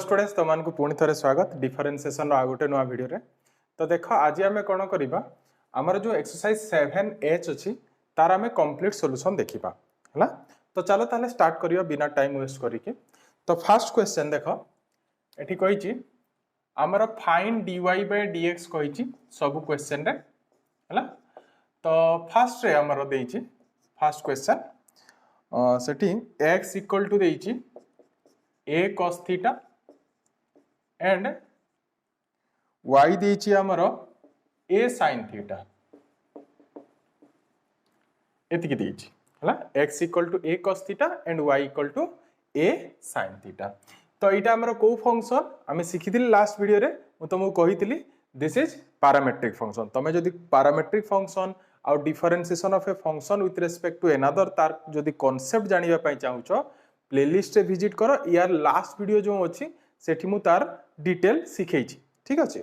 Students तुमको पुणी थे स्वागत डिफरेंशिएशन आ गोटे नुआ वीडियो रे। तो देख आज आम कौन करवा आमर जो एक्सरसाइज 7H अच्छी तार आम कंप्लीट सॉल्यूशन देखा है। तो चलो ताले स्टार्ट करियो बिना टाइम वेस्ट करके। तो फर्स्ट क्वेश्चन देख एठी कही आमर फाइन dy बाय dx कही सब क्वेश्चन रे है। तो फर्स्ट रे आमर देइछि फर्स्ट क्वेश्चन सेठी x इक्वल टू देइछि a cos theta and y देइछि हमर a sin theta एतिकी देइछि हला x equal to a cos theta and y equal to a sin theta। तो एटा हमर को फंक्शन आमे सिखिथिल लास्ट वीडियो रे मु तुमको कहितली दिस इज पैरामेट्रिक फंक्शन। तमे जदि पैरामेट्रिक फंक्शन आउ differentiation of a function with respect to another तार जदि कांसेप्ट जानिबा पई चाहुचो प्लेलिस्ट रे विजिट करो यार लास्ट वीडियो जो अच्छी सेठी मु तार डिटेल सिखेइछि ठीक अछि।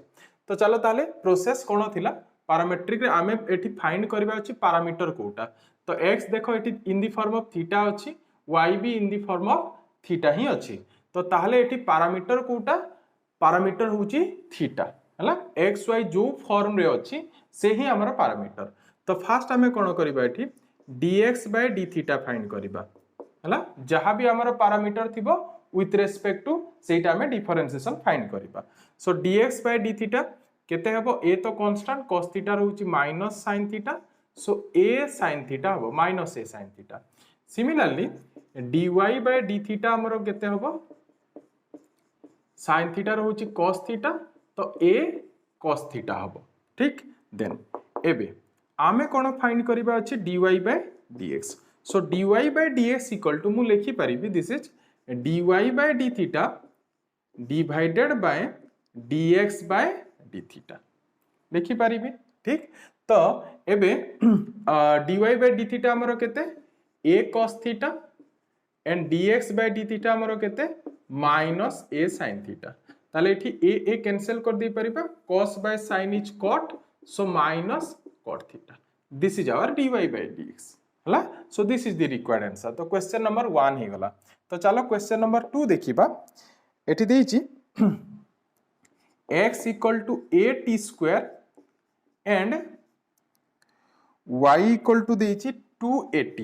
तो चलो ताले प्रोसेस कोन थिला पैरामेट्रिक रे आमे एठी फाइंड करबा अछि पैरामीटर कोटा। तो x देखो एठी in the form of theta अछि y भी in the form of theta ही अछि। तो ताहले एठी पैरामीटर कोटा पैरामीटर होछि थीटा हला x y जो फॉर्म रे अछि से ही हमर पैरामीटर। तो फर्स्ट आमे कोन करबा एठी dx by d theta find करबा हला जहां भी हमर पैरामीटर थिबो विथ रिस्पेक्ट टू सेटा में डिफरेंशिएशन फाइंड करबा। So dx by d theta केते हबो a तो कांस्टेंट cos थीटा रहउची minus sin theta so a sin theta हबो minus a sin theta. Similarly dy by d theta हमर केते हबो sin थीटा रहउची cos थीटा तो a cos थीटा हबो ठीक। देन एबे आमे कोन फाइंड करबा अछि dy by dx। So dy by dx equal to मु लिखि परिबी this is dy by d theta divided by dx by d theta लिखि परिबी ठीक। तो एबे dy by d theta हमरो केते a cos theta and dx by d theta हमरो केते minus a sin theta। ताले एठी a कैंसिल कर दे परिबा cos by sin is cot so minus cot theta। This is our dy by dx हला। So this is the required answer. तो question number 1 ही गला। तो चलो क्वेश्चन नंबर 2 देखिबा एठी देइछि x equal to a t square and y equal to देइछि 2at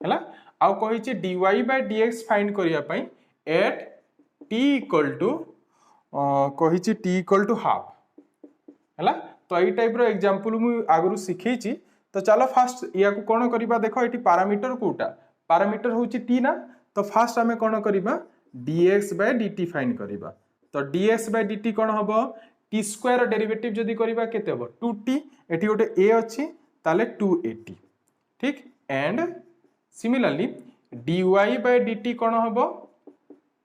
हला। आ कहिछि dy by dx फाइंड करिया पई at t इक्वल टू कहिछि t इक्वल टू हाफ हला। तो एई टाइप रो एग्जांपल मु आगरु सिखैछि। तो चलो फास्ट या को कोन करिबा देखो एठी पैरामीटर कोटा पैरामीटर होची t ना। तो फास्ट हमें कोन करिबा dx by dt फाइंड करिबा। तो dx by dt कोन हबो t स्क्वायर डेरिवेटिव जदी करिबा केते हबो 2t एठी गोटे a अछि ताले 2at ठीक। And similarly dy by dt कोन हबो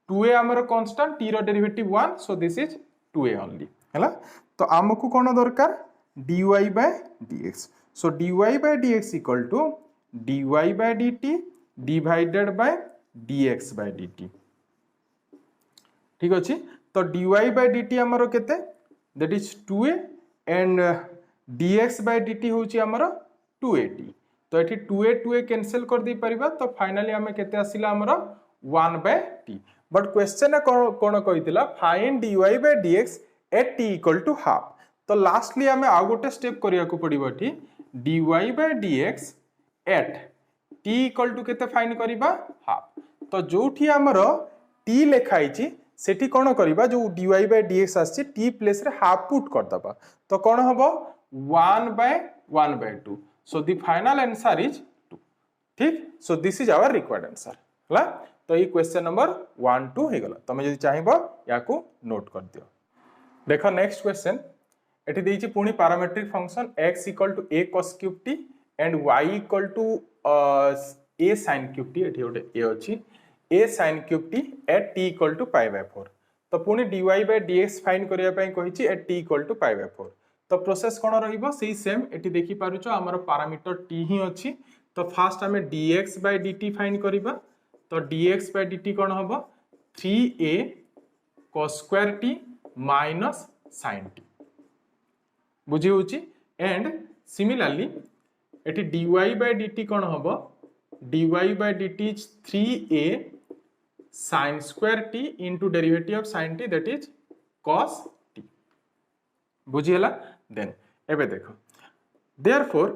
2a हमर कांस्टेंट t रो derivative 1 so this is 2a only हैला। तो हमकु कोन दरकार dy by dx। So dy by dx equal to dy by dt divided by dx by dt ठीक अछि। तो dy by dt हमरो केते that is 2a and dx by dt होची हमरो 2at। तो एठी 2a कैंसिल कर दी परिबा। तो फाइनली हमें केते आसिला हमरो 1/t। बट क्वेश्चन कोन कहितला find dy by dx at t equal to half। तो लास्टली हमें आ गोटे स्टेप करिया को पड़िबो एठी dy by dx at t equal to केते फाइंड करिबा हाफ। तो जोठी हमरो t लेखाइछि सेठी कोन करिबा जो dy by dx आछि t प्लेस रे हाफ पुट कर दबा। तो कोन हबो 1/1/2 so the final answer is 2 ठीक। So this is our required answer हला। तो ये क्वेश्चन नंबर 1 2 हे गला। तमे जदि चाहिबो याकू नोट कर दियो। देखो नेक्स्ट क्वेश्चन एठी देइछि पुनी parametric function x equal to a cos cube t and y equal to a sin cube t एठी ओटे a अछि a sin cube t at t equal to π/4। तो पुनी dy by dx फाइंड करिया पई कहिछि at t इक्वल टू π/4। तो process कोन रहिबो सेही सेम एठी देखि पारुचो हमर पैरामीटर t ही अछि। तो फर्स्ट हमें dx by dt फाइंड करिबा। तो dx by dt कोन हबो 3a cos square t minus sin t बुझी होची। एंड सिमिलरली एठी dy by dt कोन हबो dy by dt is 3a sin square t into derivative of sin t that is cos t बुझीगला then एबे देखो therefore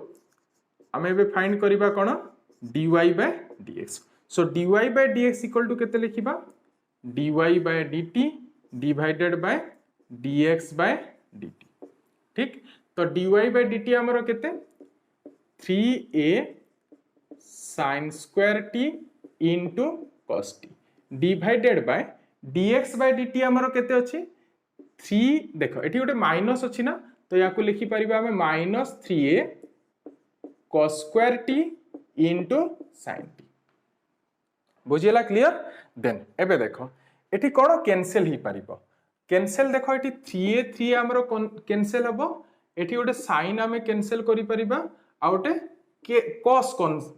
आमे एबे फाइंड करिबा कोन dy by dx so dy by dx equal to केते लिखिबा dy by dt divided by dx by dt ठीक तो dy by dt हमरो केते 3a sin square t into cos t divided by dx by dt हमरो केते अछि 3 देखो एठी गोटे माइनस अछि ना तो याकू लिखि परिबा हमें -3a cos square t into sin t बुझियला क्लियर देन एबे देखो एठी कोन कैंसिल ही परिबो कैंसिल देखो एठी 3a 3 हमरो कैंसिल हबो एठी गोटे sin हमें कैंसिल करि परिबा आ गोटे cos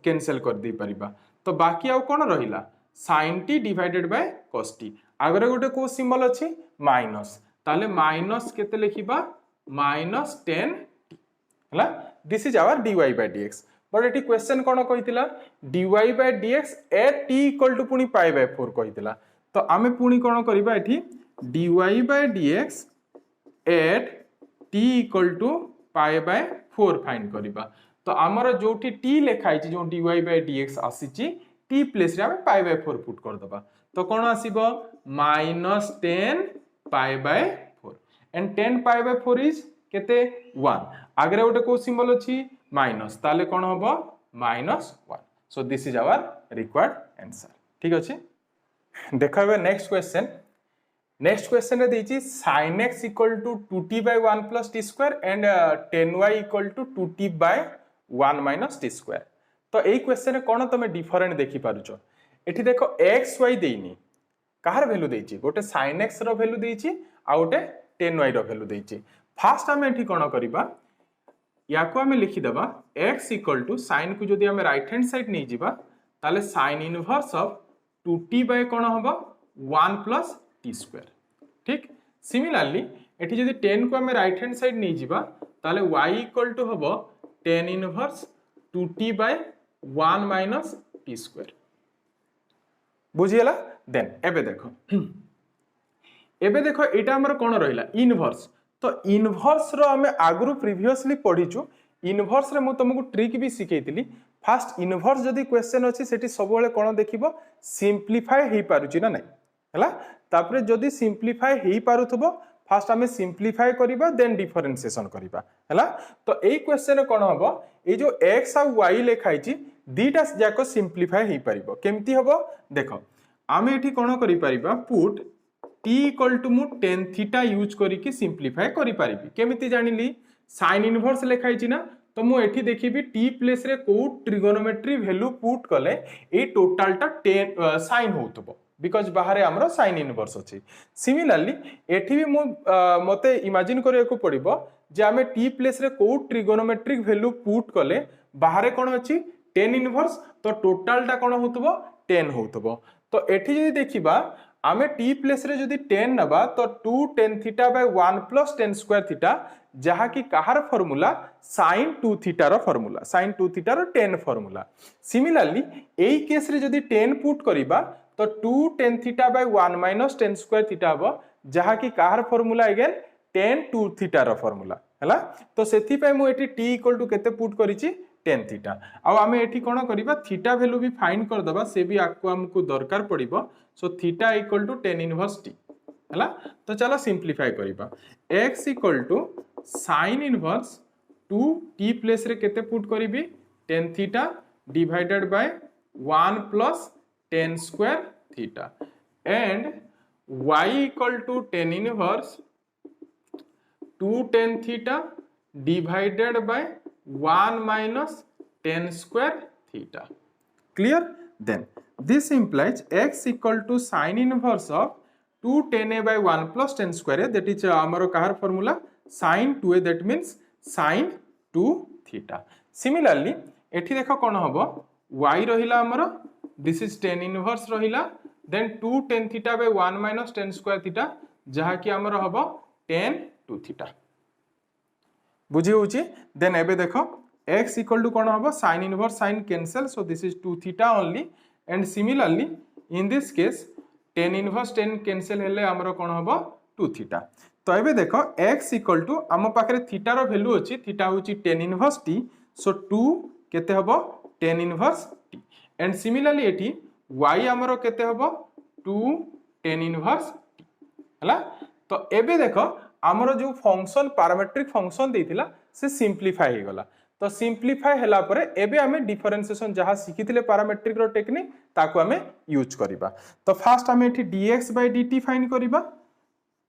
कैंसिल कर दी परिबा तो बाकी आउ कोन रहिला sin t divided by cos t आगरे गोटे को सिंबल अछि माइनस ताले माइनस केते लिखिबा -10 t हला this is our dy by dx but एटी क्वेश्चन कोन कहितिला dy by dx at t equal to पुनी pi by 4 कहितिला तो आमे पुनी कोन करबा एठी dy by dx at t equal to pi by 4 find करबा तो हमर जोठी t लेखाइ छि जो dy by dx आसीछि t place रे हमें pi by 4 पुट कर दबा तो कोन आसीबो -10 pi by 4 and 10 pi by 4 is केते 1 आगरे गोटे को सिंबल अछि माइनस ताले कोन होबो -1 so this is our required answer ठीक अछि देखबे नेक्स्ट क्वेश्चन रे देछि sin x equal to 2t by 1 plus t square and 10y equal to 2t by 1 minus t square तो एई क्वेश्चन रे कोन तमे डिफरेंट देखि पारुछो एठी देखो x y देइनी कहार वैल्यू देछि गोटे sin x रो वैल्यू देछि आ गोटे 10y रो वैल्यू देछि फर्स्ट हम एठी कोन करिबा याको हमें लिखि दबा x equal to sin को जदि हम राइट हैंड साइड नै जिबा ताले sin inverse of 2t by कोन होबो 1 plus t square ठीक सिमिलरली एठी जदि 10 को हम राइट हैंड साइड नै जिबा ताले y equal to होबो 10 inverse 2t by 1 minus t square बुझियला देन एबे देखो एटा हमर कोन रहिला इनवर्स तो इनवर्स रो हमें आगु प्रीवियसली पढिचु इनवर्स रे मु तुमको ट्रिक भी सिखैतिली फर्स्ट इनवर्स जदी क्वेश्चन अछि सेठी सब बेले कोन देखिबो सिंपलीफाई हेई पारुची ना नै हला तापरे जदी सिंपलीफाई हेई पारुथबो फर्स्ट हमें सिंपलीफाई करिबा देन डिफरेंशिएशन करिबा हला तो एई क्वेश्चन रे कोन हबो ए जो x आ y लेखाइ छि दीटा जाको सिंपलीफाई हेई परिबो केमती हबो देखो आमे एठी कोन करि परिबा पुट t equal to मु tan थीटा यूज करी कि सिंपलीफाई करि परिबी केमिति जानिली sin इनवर्स लेखाइ छि ना तो मु एठी देखिबी t प्लेस रे को ट्रिगोनोमेट्री वैल्यू पुट कले ए टोटल टा sin होतबो बिकॉज बाहर हमरो sin इनवर्स अछि सिमिलरली एठी भी मु मते इमेजिन करिया को पड़िबो जे हमें t प्लेस रे को ट्रिगोनोमेट्रिक वैल्यू पुट कले बाहर कोन अछि tan इनवर्स तो टोटल टा कोन होतबो 10 होतबो तो एठी जदि देखिबा आमे t प्लेस रे जदि 10 नबा तो 2 tan theta by 1 plus tan square theta जहा की कहार formula sin 2 theta rho formula sin 2 theta rho 10 formula similarly एई केस रे जदि 10 पुट करिबा तो 2 tan theta by 1 minus tan square theta हबो जहा की कहार formula again tan 2 theta rho formula हला तो सेथि पय मु एठी t इक्वल टू केते पुट करिछि tan थीटा आ आमे एठी कोन करिबा थीटा वैल्यू भी फाइंड कर दबा से भी आपको हमको दरकार पड़िबो so theta equal to tan inverse t हला तो चलो सिंपलीफाई करिबा x equal to sin inverse 2 t place रे केते पुट करिबी tan theta divided by 1 plus tan square theta and y equal to tan inverse 2 tan theta divided by 1 minus tan square theta clear then this implies x equal to sin inverse of 2 tan a by 1 plus tan square a that is amaro kahar formula sin 2a that means sin 2 theta similarly ethi dekho kon hobo y rahila amaro this is tan inverse rahila then 2 tan theta by 1 minus tan square theta jaha ki amaro hobo tan 2 theta बुझी होची then एबे देखो x equal to कोन होबो sin inverse sin cancel so this is 2 theta only and similarly in this case tan inverse tan cancel हेले हमरो कोन हबो 2 theta. तो एबे देखो x इक्वल टू आम पाखरे थीटा रो वैल्यू अछि, थीटा होची टेन इनवर्स t, सो 2 केते हबो tan inverse t and similarly एठी y हमरो केते हबो 2 टेन इनवर्स t हला। तो एबे देखो हमरो जो फंक्शन पैरामीट्रिक फंक्शन देथिला से सिंपलीफाई हे गला। तो सिंपलीफाई हला परे एबे हमें डिफरेंशिएशन जहा सिखिथिले पैरामीट्रिक रो टेक्निक ताको हमें यूज करिबा। तो फास्ट हमें एठी dx by dt फाइंड करिबा।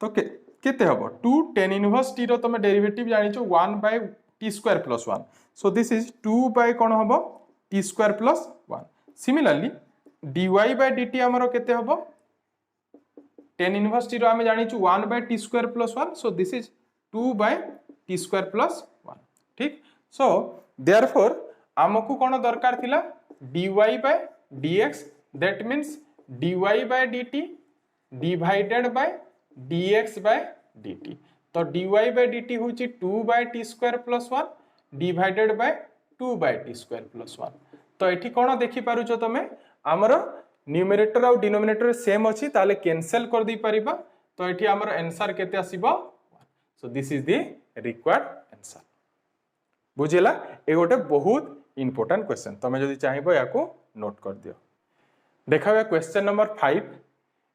तो केते हबो 2 tan इनवर्स t रो तमे derivative जानिचो 1 by t square plus 1, so this is 2 by कोन हबो t square plus 1। Similarly dy by dt हमरो केते हबो tan इनवर्स t रो हमें जानिचो 1 by t square plus 1, so this is 2 by t square plus 1। ठीक, so therefore हमकु कोन दरकार थिला dy by dx, that means dy by dt divided by dx by dt। तो dy by dt होची 2 by t square plus 1 divided by 2 by t square plus 1। तो एठी कोन देखि पारुचो तमे हमर न्यूमरेटर और डिनोमिनेटर सेम अछि ताले कैंसिल कर दी परिबा। तो एठी हमर आंसर केते आसीबो 1, so this is the required answer. बुझिला, ए गोटे बहुत इंपोर्टेंट क्वेश्चन, तमे जदि चाहिबो याको नोट कर दियो। देखावे क्वेश्चन नंबर 5,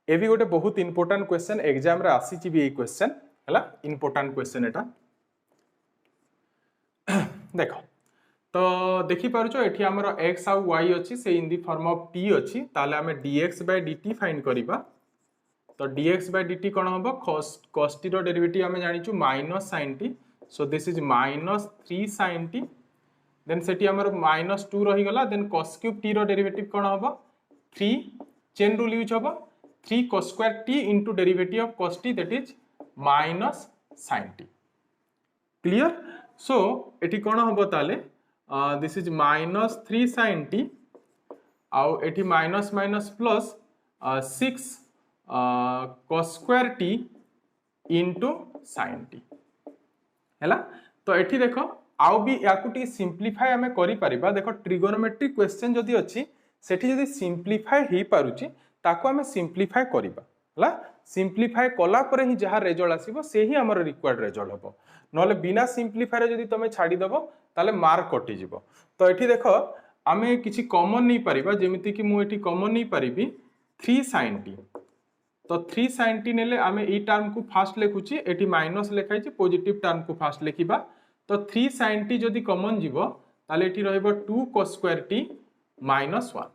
ए भी गोटे बहुत इंपोर्टेंट क्वेश्चन, एग्जाम रे आसी ची भी ए क्वेश्चन हला, इंपोर्टेंट क्वेश्चन एटा। देखो तो देखि पारुचो एठी हमर x आ y अछि से इन दी फॉर्म ऑफ t अछि, ताले हमें dx by dt फाइंड करिबा। तो dx by dt कोन हबो cos t रो डेरिवेटिव हमें जानिचु minus sin t, so this is minus 3 sin t, then सेठी हमर माइनस 2 रही गला, देन cos क्यूब t रो डेरिवेटिव कोन हबो 3, चेन रूल यूज हबो 3 cos square t into derivative of cos t, that is minus sin t। Clear, so एठी कोन हबो ताले this is minus 3 sin t आउ एठी minus minus plus 6 cos square t into sin t हैला। तो एठी देखो आउ भी याकु टी सिंपलीफाई हमें करि परिबा। देखो ट्रिगोनोमेट्रिक क्वेश्चन जदि अछि सेठी जदि सिंपलीफाई हे पारुची ताको हमें सिंपलीफाई करिबा हला। सिंपलीफाई कला परे ही जहा रिजल्ट आसीबो से ही हमर रिक्वायर्ड रिजल्ट हबो, नले बिना सिंपलीफाई रे जदि तमे छाडी दबो ताले मार्क कटि जिवो। तो एठी देखो आमे किछि कॉमन नै परिबा, जेमिति कि मु एठी कॉमन नै परिबी 3 sin t। तो 3 sin t नेले आमे ई टर्म को फास्ट लेखुची, एठी माइनस लेखाइ छि, पॉजिटिव टर्म को फास्ट लेखिबा। तो 3 sin t जदि कॉमन जिवो ताले एठी रहइबो 2 cos square t minus 1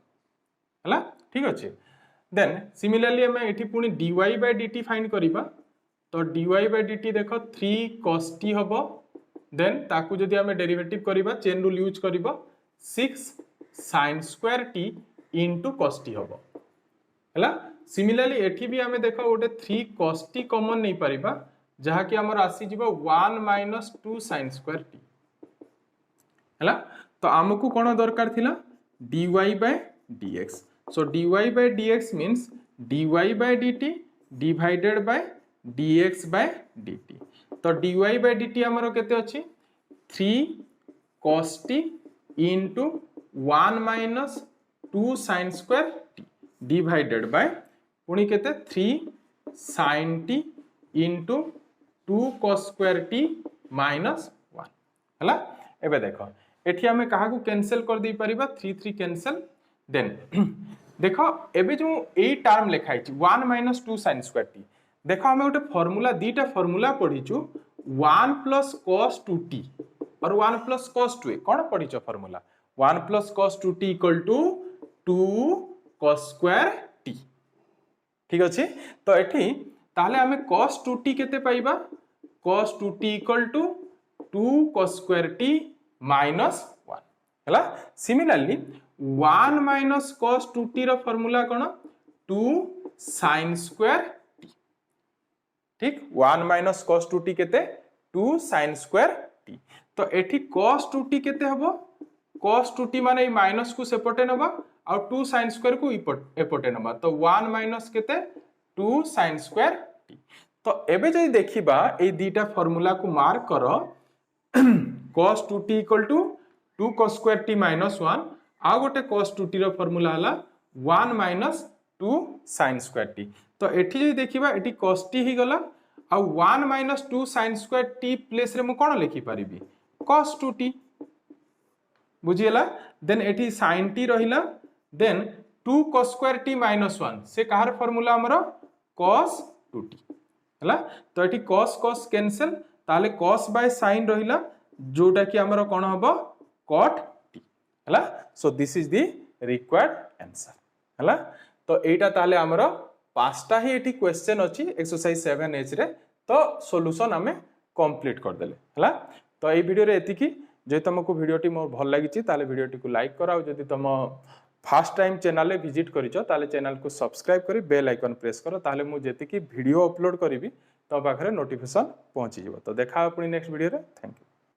हला। ठीक अछि, देन सिमिलरली हमें एठी पुनी dy by dt फाइंड करिबा। तो dy by dt देखो 3 cos t हबो, देन ताकू जदि हमें डेरिवेटिव करिबा चेन रूल यूज करिबा 6 sin square t into cos t हबो हला। सिमिलरली एठी भी हमें देखो गोटे 3 cos t कॉमन नै परिबा, जहा कि हमर आसी जिवो 1 minus 2 sin square t हला। तो हमकु कोन दरकार थिला dy by dx, so dy by dx means dy by dt divided by dx by dt। तो dy by dt हमरो केते अछि 3 cos t into 1 minus 2 sin square t divided by पुनी केते 3 sin t into 2 cos square t minus 1 हला। एबे देखो एठी हमें काहा को कैंसिल कर दी परिबा 3 3 कैंसिल, देन देखो एबे जो ए टर्म लिखाइ छि 1 minus 2 sin square t, देखो हमें गोटे फार्मूला दीटा फार्मूला पढिचु 1 plus cos 2t और 1 plus cos 2a। कोन पढिचो formula 1 plus cos 2t equal to 2 cos square t। ठीक अछि, तो एठी ताले हमें cos 2t केते पाइबा cos 2t equal to 2 cos square t minus 1 हला। सिमिलरली 1 minus cos 2t रो फार्मूला कोन 2 sin square t। ठीक, 1 minus cos 2t केते 2 sin square t। तो एठी cos 2t केते हबो cos 2t माने ई माइनस को सेपटे नबा और 2 sin square को एपटे नबा, तो 1 minus केते 2 sin square t। तो एबे जदि देखिबा ए दीटा फार्मूला को मार्क करो cos 2t equal to 2 cos square t minus 1 आ गोटे cos 2t रो फार्मूला हला 1 minus 2 sin square t तो एठी जे देखिबा एठी cos t ही गला आ 1 minus 2 sin square t place रे मु कोन लिखि परिबी cos 2t बुझियला देन एठी sin t रहिला then 2 cos square t minus 1 से कहार फार्मूला हमरो cos 2t हला तो एठी cos cos कैंसिल ताले cos by sin रहिला जोटा कि हमरो कोन हबो cot t हला so this is the required answer हला तो एटा ताले हमरो पांचटा ही एठी क्वेश्चन अछि एक्सरसाइज 7h रे तो सॉल्यूशन हमें कंप्लीट कर देले हला तो ए वीडियो रे एतिकी जे तुमको वीडियोटी मोर भल लागिछि ताले वीडियोटी को लाइक कराओ जदि तुम फर्स्ट टाइम चैनल विजिट करिछो ताले चैनल को सब्सक्राइब करी बेल आइकन प्रेस करो ताले मु जेतिकी वीडियो अपलोड करिवि तो पाखरे नोटिफिकेशन पहुंची जिवो तो देखा अपनी नेक्स्ट वीडियो रे थैंक यू।